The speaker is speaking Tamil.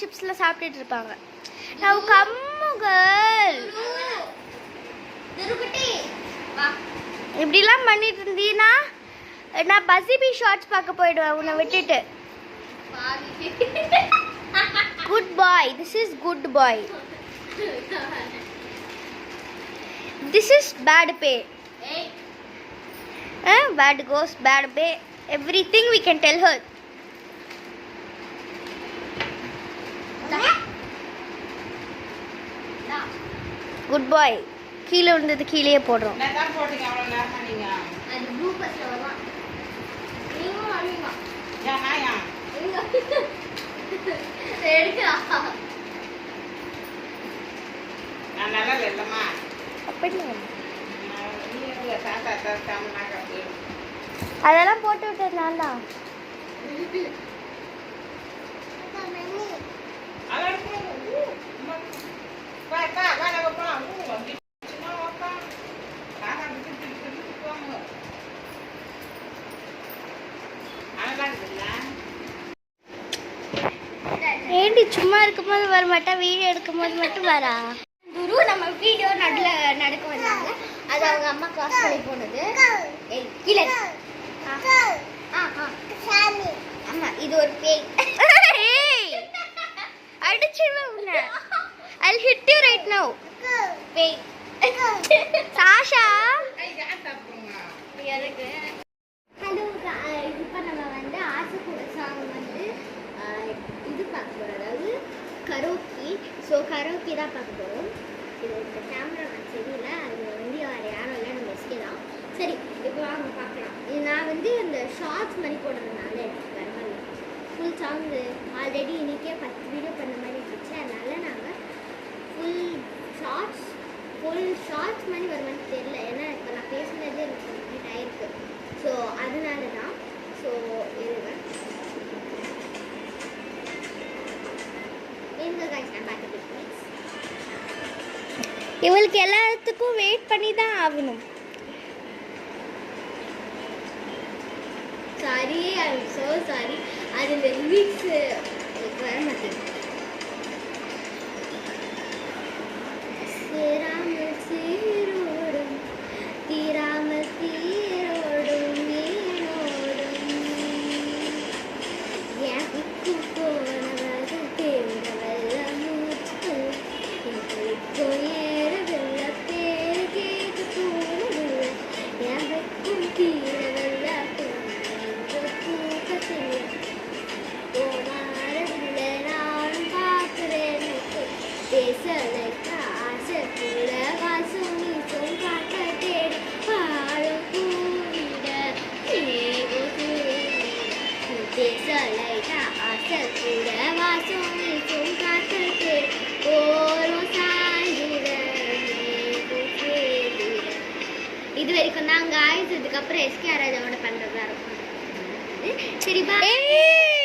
சிப்ஸ்லாம் சாப்பிட்டுட்டு இருப்பாங்க. நான் கம்முகள் இப்படிலாம் பண்ணிட்டு இருந்தீன்னா நான் பசிபி ஷார்ட்ஸ் பார்க்க போயிடுவேன் உன்னை விட்டுட்டு. Good boy, this is good boy. This is bad boy. Bad goes bad pay. Everything we can tell her. Good boy. கீழே விழுந்தது கீழேயே போடுறோம். நான் போடுங்க அவ்வளவு நேரமா நீங்க. அந்த ப்ளூ பஸ்ல வரலாம். நீங்க அழுவீங்க. யா. எடுக்கா. நான் நல்லா இல்லம்மா. அப்படியே. நீங்க சாந்தா சாமனாக போய். அதெல்லாம் போட்டு விட்டதுனால தான். ஏண்டி சும்மா இருக்கும்போது வர மாட்டா, வீடியோ எடுக்கும்போது மட்டும் வரா? குரு நம்ம வீடியோ நடக்க வந்தாங்க. அது அவங்க அம்மா கிளாஸ் பண்ணி போனது. கீழே ஆமா, இது ஒரு பேய். அடிச்சிடுவேன் உன்னை. I'll hit you right now. பேய். சாஷா ஹலோ गाइस, இப்போ நம்ம வந்து ஆசைப்பட சாங் வந்து இது பார்க்க போகிறோம், அதாவது கரோக்கி. ஸோ கரோக்கி தான் பார்க்க போகிறோம். இது இந்த கேமரா சரியில்லை, அது வந்து யாரும் இல்லை, நம்ம எஸ்கே தான். சரி, இப்போ வாங்க பார்க்கலாம். இது நான் வந்து இந்த ஷார்ட்ஸ் மாதிரி போடுறதுனால எனக்கு பரவாயில்ல. ஃபுல் சாங் ஆல்ரெடி இன்றைக்கே 10 வீடியோ பண்ண மாதிரி இருந்துச்சு. அதனால் நாங்கள் ஃபுல் ஷார்ட்ஸ் மாதிரி வருமானு தெரியல. ஏன்னா இப்போ நான் பேசுனது எனக்கு கம்ப்ளீட் ஆகிருக்கு. ஸோ அதனால தான். ஸோ இருங்க guys, நான் பார்த்துட்டு ப்ளீஸ். இவளுக்கு எல்லாத்துக்கும் வெயிட் பண்ணி தான் ஆகணும். Sorry, I am so sorry. அது இந்த லிரிக்ஸ் வர மாட்டேங்குது. சேராமல் சீரோடும் தீராமல் தீரோடும் மீனோடும் எனக்கு போனவது தேர்ந்தவல்ல மூச்சு இப்போ ஏறவில்ல பேர் கேட்டு தூணவில்லை எனக்கும் தீரவல்ல தூக்கத்தில் போனாரவில்லை நானும் பார்க்கிறேன் பேசலை ஆசை கூட வாசம் நீச்சம் காட்ட தேடி பாடும் கூவிட பேசலை ஆசை கூட வாசம் நீச்சம் காட்ட தேடி ஓரம் சாய்கிற இது வரைக்கும் தான் guys. இதுக்கப்புறம் எஸ்கே ராஜாவோட பண்ணுறதா இருக்கும். சரி, பாய்.